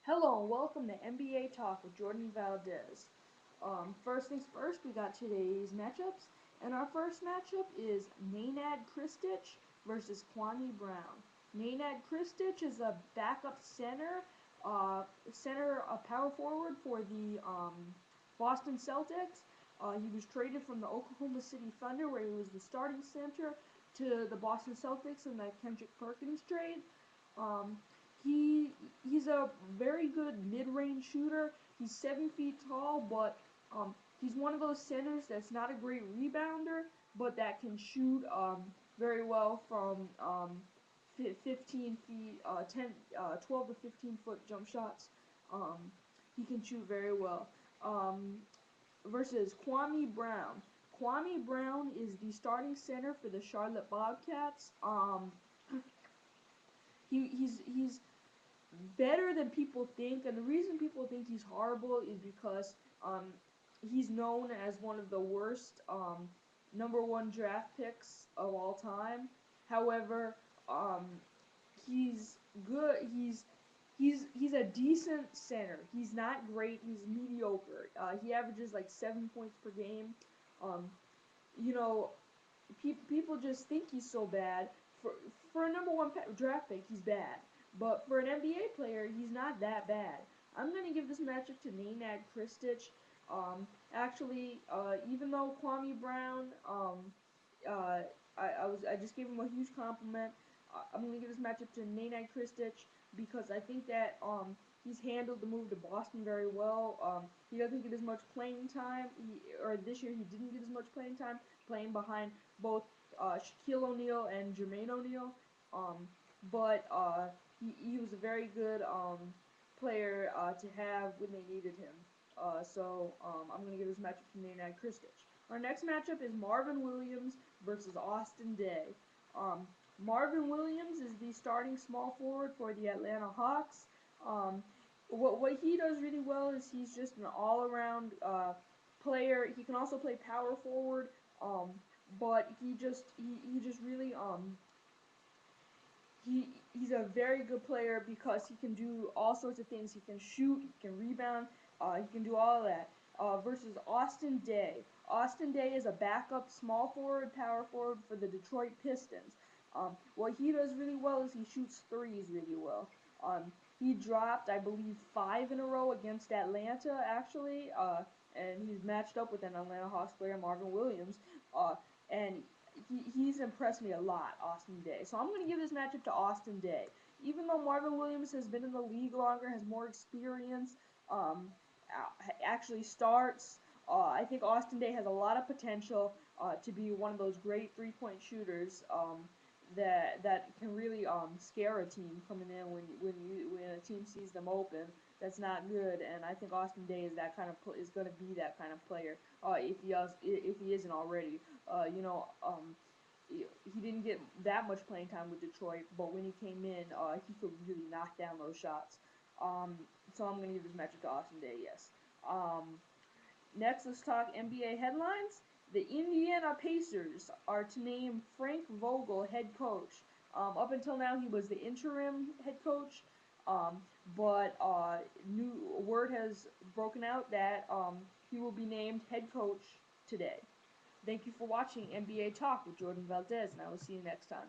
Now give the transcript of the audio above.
Hello and welcome to NBA Talk with Jordan Valdez. First things first, we got today's matchups, and our first matchup is Nenad Kristic versus Kwame Brown. Nenad Kristic is a backup a power forward for the Boston Celtics. He was traded from the Oklahoma City Thunder, where he was the starting center, to the Boston Celtics in the Kendrick Perkins trade. Um, he's a very good mid-range shooter. He's 7 feet tall, but he's one of those centers that's not a great rebounder, but that can shoot very well from 15 feet, 12 to 15-foot jump shots. Um, he can shoot very well. Um, Versus Kwame Brown. Kwame Brown is the starting center for the Charlotte Bobcats. He's better than people think, and the reason people think he's horrible is because he's known as one of the worst number one draft picks of all time. However, he's good. He's a decent center. He's not great. He's mediocre. He averages like 7 points per game. Um, you know, people just think he's so bad. For a number one draft pick, he's bad. But for an NBA player, he's not that bad. I'm gonna give this matchup to Nenad Kristic. Even though Kwame Brown, I just gave him a huge compliment. I'm gonna give this matchup to Nenad Kristic because I think that he's handled the move to Boston very well. He doesn't get as much playing time. Or this year he didn't get as much playing time playing behind both Shaquille O'Neal and Jermaine O'Neal. Um, but he was a very good player to have when they needed him. I'm going to give this matchup to Nenad Kristic. Our next matchup is Marvin Williams versus Austin Daye. Um, Marvin Williams is the starting small forward for the Atlanta Hawks. Um, what he does really well is he's just an all-around player. He can also play power forward, um, but he just really he's a very good player because he can do all sorts of things. He can shoot, he can rebound, he can do all of that. Versus Austin Daye. Austin Daye is a backup small forward, power forward for the Detroit Pistons. What he does really well is he shoots threes really well. He dropped, I believe, 5 in a row against Atlanta, actually, and he's matched up with an Atlanta Hawks player, Marvin Williams, and he's impressed me a lot, Austin Daye. So I'm going to give this matchup to Austin Daye. Even though Marvin Williams has been in the league longer, has more experience, um, actually starts, I think Austin Daye has a lot of potential to be one of those great three-point shooters that can really scare a team coming in when a team sees them open. That's not good, and I think Austin Daye is that kind of is going to be that kind of player if he isn't already. Uh, you know, um, he didn't get that much playing time with Detroit, but when he came in, he could really knock down those shots. So I'm going to give this matchup to Austin Daye, yes. Um, Next, let's talk NBA headlines. The Indiana Pacers are to name Frank Vogel head coach. Up until now, he was the interim head coach, but new word has broken out that he will be named head coach today. Thank you for watching NBA Talk with Jordan Valdez, and I will see you next time.